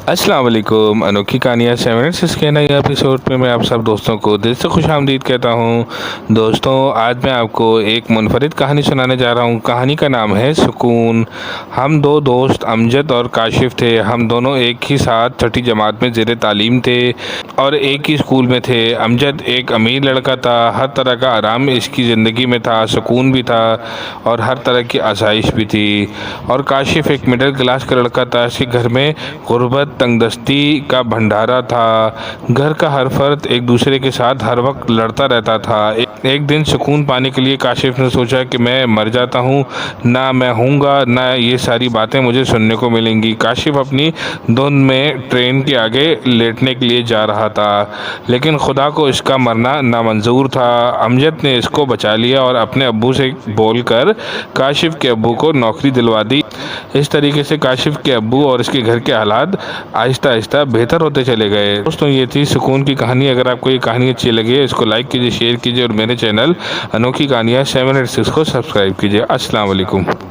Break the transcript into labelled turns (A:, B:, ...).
A: अस्सलाम वालेकुम। अनोखी कहानियाँ 7 के नए एपिसोड में मैं आप सब दोस्तों को दिल से खुशामदीद कहता हूँ। दोस्तों, आज मैं आपको एक मुनफरिद कहानी सुनाने जा रहा हूँ। कहानी का नाम है सुकून। हम दो दोस्त अमजद और काशिफ थे। हम दोनों एक ही साथ छठी जमात में ज़ेर तालीम थे और एक ही स्कूल में थे। अमजद एक अमीर लड़का था। हर तरह का आराम इसकी ज़िंदगी में था, सुकून भी था और हर तरह की आसाइश भी थी। और काशिफ एक मिडिल क्लास का लड़का था। इसके घर में गुर्बत, तंगदस्ती का भंडारा था। घर का हर फर्द एक दूसरे के साथ हर वक्त लड़ता रहता था। एक दिन सुकून पाने के लिए काशिफ ने सोचा कि मैं मर जाता हूँ, ना मैं हूँगा ना ये सारी बातें मुझे सुनने को मिलेंगी। काशिफ अपनी धुन में ट्रेन के आगे लेटने के लिए जा रहा था, लेकिन खुदा को इसका मरना नामंजूर था। अमजद ने इसको बचा लिया और अपने अब्बू से बोलकर काशिफ के अब्बू को नौकरी दिलवा दी। इस तरीके से काशिफ के अब्बू और इसके घर के हालात आहिस्ता आहिस्ता बेहतर होते चले गए। दोस्तों, ये थी सुकून की कहानी। अगर आपको ये कहानी अच्छी लगी इसको लाइक कीजिए, शेयर कीजिए और मेरे चैनल अनोखी कहानियाँ 786 को सब्सक्राइब कीजिए। अस्सलाम वालेकुम।